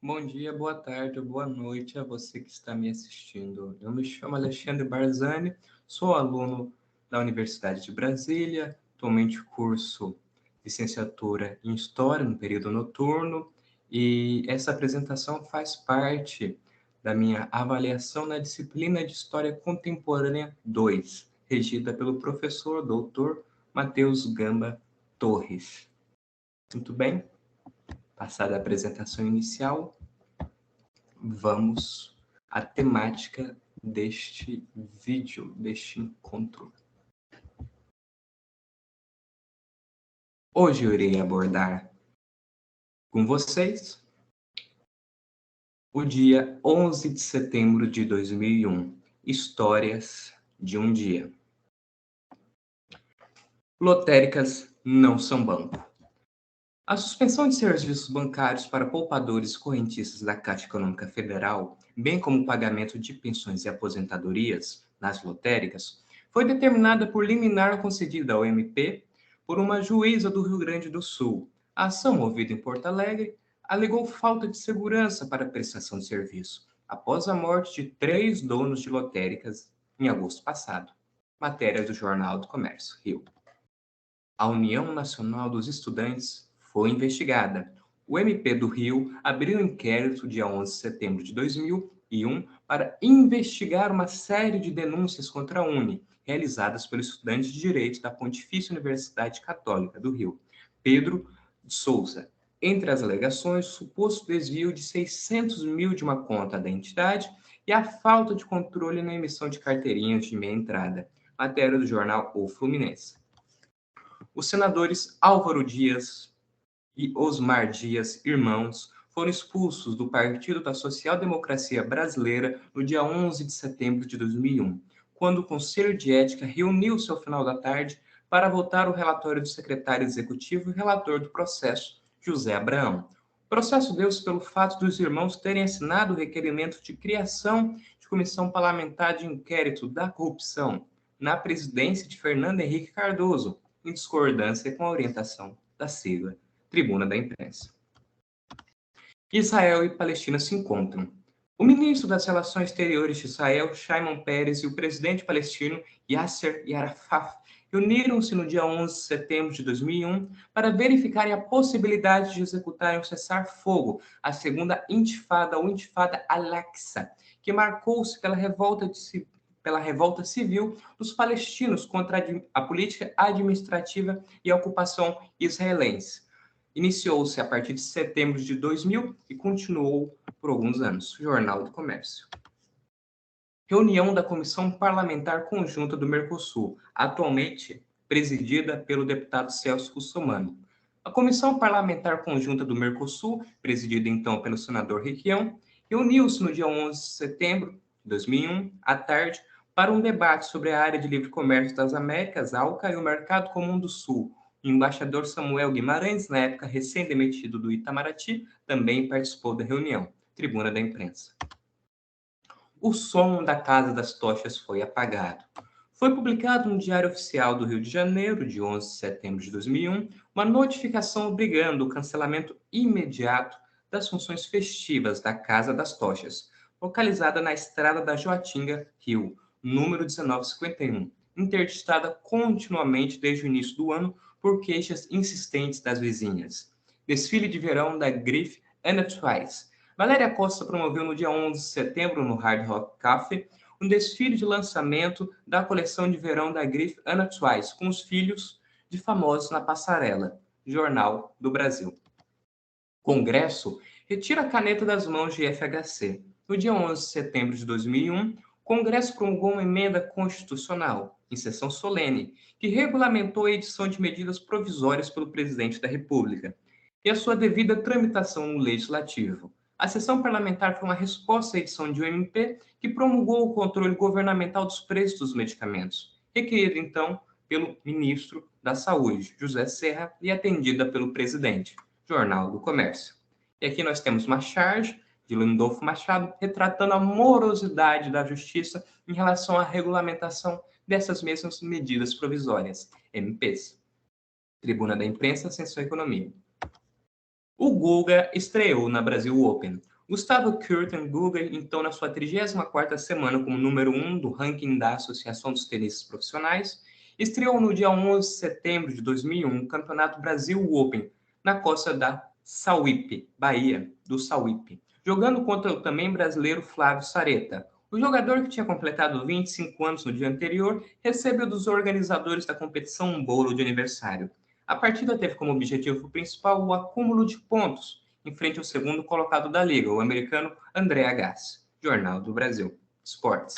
Bom dia, boa tarde ou boa noite a você que está me assistindo. Eu me chamo Alexandre Barzani, sou aluno da Universidade de Brasília, atualmente curso licenciatura em História no período noturno, e essa apresentação faz parte da minha avaliação na disciplina de História Contemporânea 2, regida pelo professor Dr. Matheus Gamba Torres. Muito bem? Passada a apresentação inicial, vamos à temática deste vídeo, deste encontro. Hoje eu irei abordar com vocês o dia 11 de setembro de 2001, Histórias de um Dia. Lotéricas não são banco. A suspensão de serviços bancários para poupadores e correntistas da Caixa Econômica Federal, bem como o pagamento de pensões e aposentadorias nas lotéricas, foi determinada por liminar concedida ao MP por uma juíza do Rio Grande do Sul. A ação, movida em Porto Alegre, alegou falta de segurança para a prestação de serviço, após a morte de 3 donos de lotéricas em agosto passado. Matéria do Jornal do Comércio, Rio. A União Nacional dos Estudantes foi investigada. O MP do Rio abriu um inquérito dia 11 de setembro de 2001 para investigar uma série de denúncias contra a UNE, realizadas pelo estudante de Direito da Pontifícia Universidade Católica do Rio, Pedro de Souza. Entre as alegações, o suposto desvio de 600 mil de uma conta da entidade e a falta de controle na emissão de carteirinhas de meia entrada. Matéria do jornal O Fluminense. Os senadores Álvaro Dias e Osmar Dias, irmãos, foram expulsos do Partido da Social Democracia Brasileira no dia 11 de setembro de 2001, quando o Conselho de Ética reuniu-se ao final da tarde para votar o relatório do secretário executivo e relator do processo, José Abraão. O processo deu-se pelo fato dos irmãos terem assinado o requerimento de criação de comissão parlamentar de inquérito da corrupção na presidência de Fernando Henrique Cardoso, em discordância com a orientação da sigla Tribuna da Imprensa. Israel e Palestina se encontram. O ministro das Relações Exteriores de Israel, Shimon Peres, e o presidente palestino, Yasser Arafat, reuniram-se no dia 11 de setembro de 2001 para verificarem a possibilidade de executarem o cessar-fogo, a segunda intifada ou intifada al-Aqsa, que marcou-se pela revolta civil dos palestinos contra a política administrativa e a ocupação israelense. Iniciou-se a partir de setembro de 2000 e continuou por alguns anos. Jornal do Comércio. Reunião da Comissão Parlamentar Conjunta do Mercosul, atualmente presidida pelo deputado Celso Russomano. A Comissão Parlamentar Conjunta do Mercosul, presidida então pelo senador Requião, reuniu-se no dia 11 de setembro de 2001, à tarde, para um debate sobre a área de livre comércio das Américas, ALCA, e o Mercado Comum do Sul. O embaixador Samuel Guimarães, na época recém-demitido do Itamaraty, também participou da reunião. Tribuna da Imprensa. O som da Casa das Tochas foi apagado. Foi publicado no Diário Oficial do Rio de Janeiro, de 11 de setembro de 2001, uma notificação obrigando o cancelamento imediato das funções festivas da Casa das Tochas, localizada na Estrada da Joatinga, Rio, número 1951, interditada continuamente desde o início do ano por queixas insistentes das vizinhas. Desfile de verão da Grife Anna Twice. Valéria Costa promoveu no dia 11 de setembro, no Hard Rock Café, um desfile de lançamento da coleção de verão da Grife Anna Twice, com os filhos de famosos na passarela. Jornal do Brasil. Congresso retira a caneta das mãos de FHC. No dia 11 de setembro de 2001, o Congresso promulgou uma emenda constitucional, em sessão solene, que regulamentou a edição de medidas provisórias pelo presidente da República e a sua devida tramitação no Legislativo. A sessão parlamentar foi uma resposta à edição de um MP que promulgou o controle governamental dos preços dos medicamentos, requerida então pelo ministro da Saúde, José Serra, e atendida pelo presidente. Jornal do Comércio. E aqui nós temos uma charge de Lindolfo Machado retratando a morosidade da justiça em relação à regulamentação dessas mesmas medidas provisórias, MPs. Tribuna da Imprensa, Censura e Economia. O Guga estreou na Brasil Open. Gustavo Kuerten-Gügel, então, na sua 34ª semana como número 1 do ranking da Associação dos Tenistas Profissionais, estreou no dia 11 de setembro de 2001 o Campeonato Brasil Open, na costa da Sauípe, Bahia, do Sauípe, jogando contra o também brasileiro Flávio Sareta. O jogador, que tinha completado 25 anos no dia anterior, recebeu dos organizadores da competição um bolo de aniversário. A partida teve como objetivo principal o acúmulo de pontos, em frente ao segundo colocado da liga, o americano André Agassi. Jornal do Brasil. Esportes.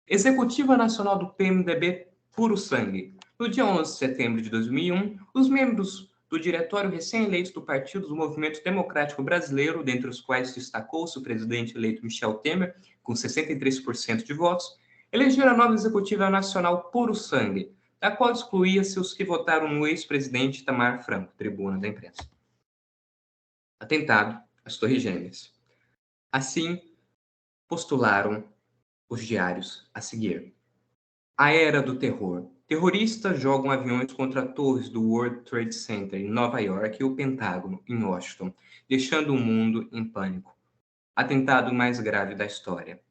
Executiva Nacional do PMDB Puro Sangue. No dia 11 de setembro de 2001, os membros do diretório recém-eleitos do Partido do Movimento Democrático Brasileiro, dentre os quais destacou-se o presidente eleito Michel Temer, com 63% de votos, elegeram a nova Executiva Nacional Puro Sangue, da qual excluía-se os que votaram no ex-presidente Itamar Franco, tribuna da imprensa. Atentado às Torres Gêmeas. Assim, postularam os diários a seguir. A era do terror. Terroristas jogam aviões contra torres do World Trade Center em Nova York e o Pentágono em Washington, deixando o mundo em pânico. Atentado mais grave da história.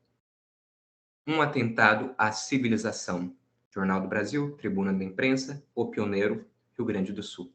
Um atentado à civilização. Jornal do Brasil, Tribuna da Imprensa, O Pioneiro, Rio Grande do Sul.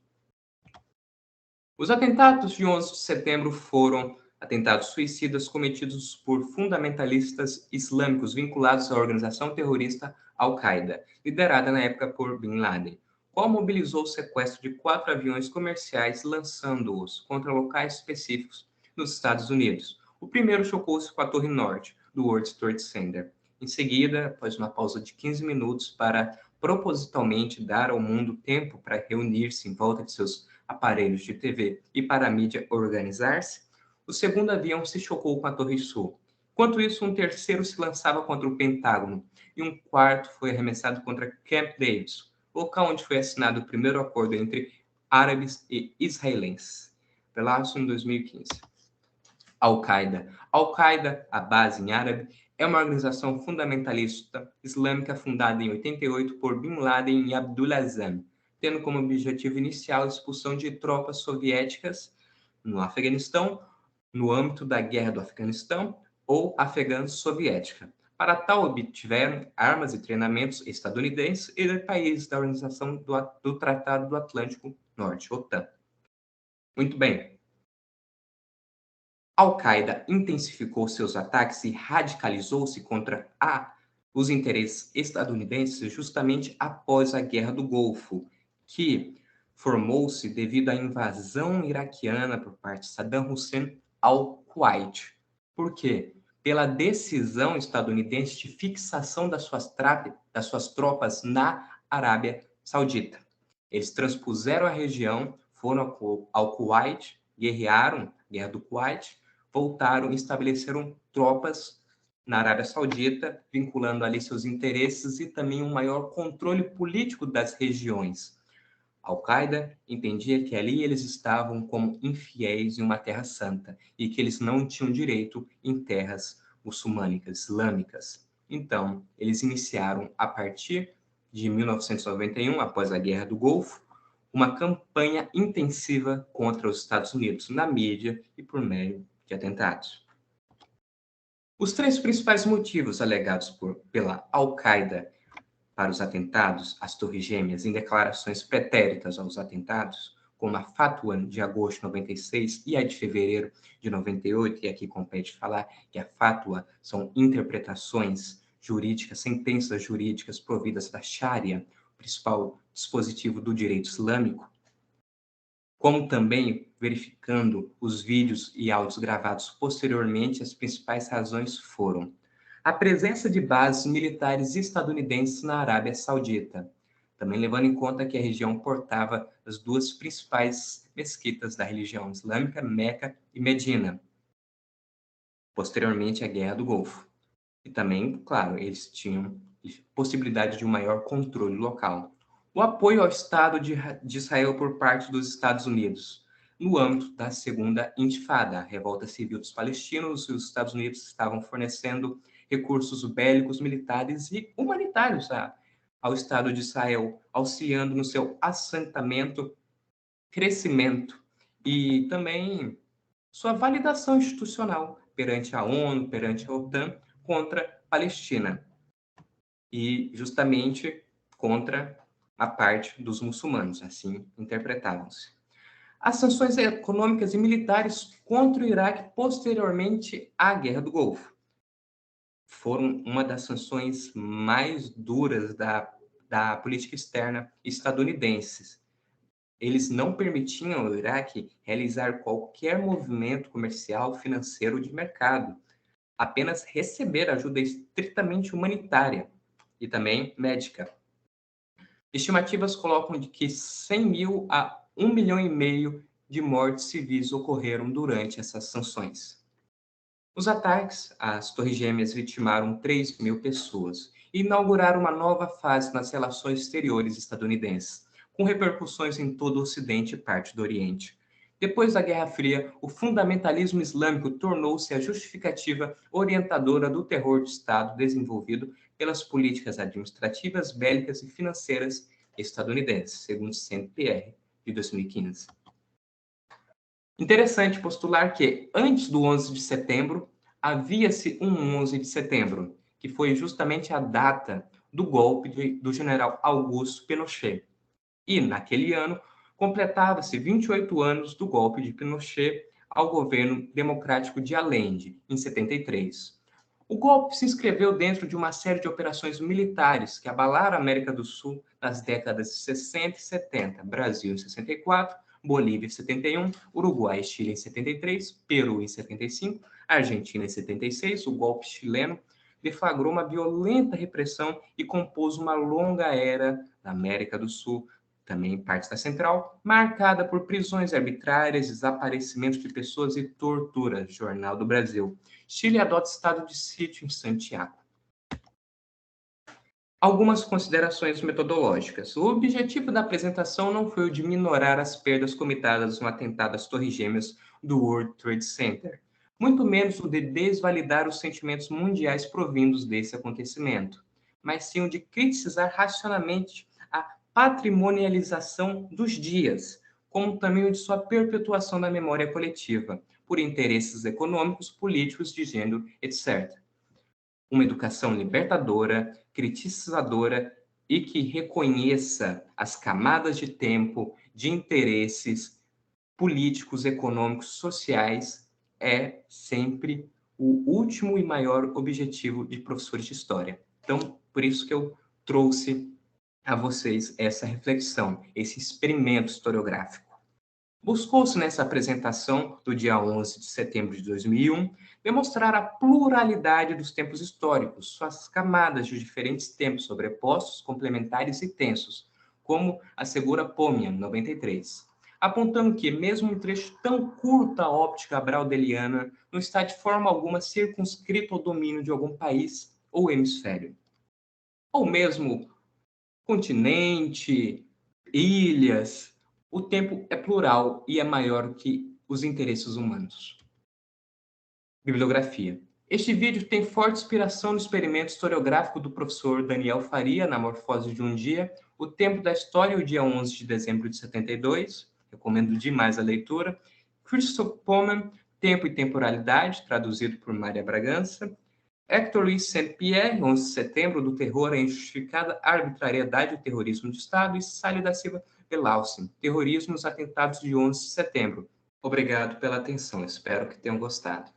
Os atentados de 11 de setembro foram atentados suicidas cometidos por fundamentalistas islâmicos vinculados à organização terrorista Al-Qaeda, liderada na época por Bin Laden, qual mobilizou o sequestro de 4 aviões comerciais, lançando-os contra locais específicos nos Estados Unidos. O primeiro chocou-se com a Torre Norte do World Trade Center. Em seguida, após uma pausa de 15 minutos para propositalmente dar ao mundo tempo para reunir-se em volta de seus aparelhos de TV e para a mídia organizar-se, o segundo avião se chocou com a Torre Sul. Enquanto isso, um terceiro se lançava contra o Pentágono e um quarto foi arremessado contra Camp David, local onde foi assinado o primeiro acordo entre árabes e israelenses. Relato em 2015. Al-Qaeda. Al-Qaeda, a base em árabe, é uma organização fundamentalista islâmica fundada em 88 por Bin Laden e Abdulazam, tendo como objetivo inicial a expulsão de tropas soviéticas no Afeganistão, no âmbito da Guerra do Afeganistão ou Afegã-Soviética. Para tal, obtiveram armas e treinamentos estadunidenses e de países da Organização do Tratado do Atlântico Norte, OTAN. Muito bem. Al-Qaeda intensificou seus ataques e radicalizou-se contra os interesses estadunidenses justamente após a Guerra do Golfo, que formou-se devido à invasão iraquiana por parte de Saddam Hussein ao Kuwait. Por quê? Pela decisão estadunidense de fixação das suas tropas na Arábia Saudita. Eles transpuseram a região, foram ao Kuwait, guerrearam a Guerra do Kuwait, voltaram e estabeleceram tropas na Arábia Saudita, vinculando ali seus interesses e também um maior controle político das regiões. Al-Qaeda entendia que ali eles estavam como infiéis em uma terra santa e que eles não tinham direito em terras muçulmânicas, islâmicas. Então, eles iniciaram, a partir de 1991, após a Guerra do Golfo, uma campanha intensiva contra os Estados Unidos na mídia e por meio de atentados. Os 3 principais motivos alegados pela Al-Qaeda para os atentados às Torres Gêmeas em declarações pretéritas aos atentados, como a Fatwa de agosto de 96 e a de fevereiro de 98, e aqui compete falar que a Fatwa são interpretações jurídicas, sentenças jurídicas providas da Sharia, o principal dispositivo do direito islâmico, como também verificando os vídeos e áudios gravados posteriormente, as principais razões foram a presença de bases militares estadunidenses na Arábia Saudita, também levando em conta que a região portava as 2 principais mesquitas da religião islâmica, Meca e Medina, posteriormente à Guerra do Golfo. E também, claro, eles tinham possibilidade de um maior controle local. O apoio ao Estado de Israel por parte dos Estados Unidos, no âmbito da Segunda Intifada, a revolta civil dos palestinos, e os Estados Unidos estavam fornecendo recursos bélicos, militares e humanitários ao Estado de Israel, auxiliando no seu assentamento, crescimento e também sua validação institucional perante a ONU, perante a OTAN, contra a Palestina e justamente contra a parte dos muçulmanos, assim interpretavam-se. As sanções econômicas e militares contra o Iraque posteriormente à Guerra do Golfo foram uma das sanções mais duras da política externa estadunidense. Eles não permitiam ao Iraque realizar qualquer movimento comercial, financeiro de mercado, apenas receber ajuda estritamente humanitária e também médica. Estimativas colocam de que 100 mil a 1,5 milhão de mortes civis ocorreram durante essas sanções. Os ataques às Torres Gêmeas vitimaram 3 mil pessoas e inauguraram uma nova fase nas relações exteriores estadunidenses, com repercussões em todo o Ocidente e parte do Oriente. Depois da Guerra Fria, o fundamentalismo islâmico tornou-se a justificativa orientadora do terror de Estado desenvolvido pelas políticas administrativas, bélicas e financeiras estadunidenses, segundo Saint-Pierre, de 2015. Interessante postular que, antes do 11 de setembro, havia-se um 11 de setembro, que foi justamente a data do golpe do general Augusto Pinochet. E, naquele ano, completava-se 28 anos do golpe de Pinochet ao governo democrático de Allende, em 73. O golpe se inscreveu dentro de uma série de operações militares que abalaram a América do Sul nas décadas de 60 e 70, Brasil em 64, Bolívia em 71, Uruguai e Chile em 73, Peru em 75, Argentina em 76. O golpe chileno deflagrou uma violenta repressão e compôs uma longa era na América do Sul, também em partes da Central, marcada por prisões arbitrárias, desaparecimentos de pessoas e tortura. Jornal do Brasil. Chile adota estado de sítio em Santiago. Algumas considerações metodológicas. O objetivo da apresentação não foi o de minorar as perdas cometadas no atentado às Torres Gêmeas do World Trade Center, muito menos o de desvalidar os sentimentos mundiais provindos desse acontecimento, mas sim o de criticar racionalmente a patrimonialização dos dias, como também o de sua perpetuação da memória coletiva, por interesses econômicos, políticos, de gênero, etc. Uma educação libertadora, criticizadora e que reconheça as camadas de tempo, de interesses políticos, econômicos, sociais, é sempre o último e maior objetivo de professores de história. Então, por isso que eu trouxe a vocês essa reflexão, esse experimento historiográfico. Buscou-se nessa apresentação do dia 11 de setembro de 2001 demonstrar a pluralidade dos tempos históricos, suas camadas de diferentes tempos sobrepostos, complementares e tensos, como assegura Pomian, 93, apontando que, mesmo um trecho tão curto a óptica braudeliana, não está de forma alguma circunscrito ao domínio de algum país ou hemisfério. Ou mesmo continente, ilhas, o tempo é plural e é maior que os interesses humanos. Bibliografia. Este vídeo tem forte inspiração no experimento historiográfico do professor Daniel Faria, na Morfose de um Dia, O Tempo da História, o dia 11 de dezembro de 72. Recomendo demais a leitura. Christoph Pommen, Tempo e Temporalidade, traduzido por Maria Bragança. Hector Luis Saint-Pierre, 11 de setembro, do terror à injustificada arbitrariedade e o terrorismo de Estado, e Célio da Silva Belaucin, Terrorismo e os atentados de 11 de setembro. Obrigado pela atenção, espero que tenham gostado.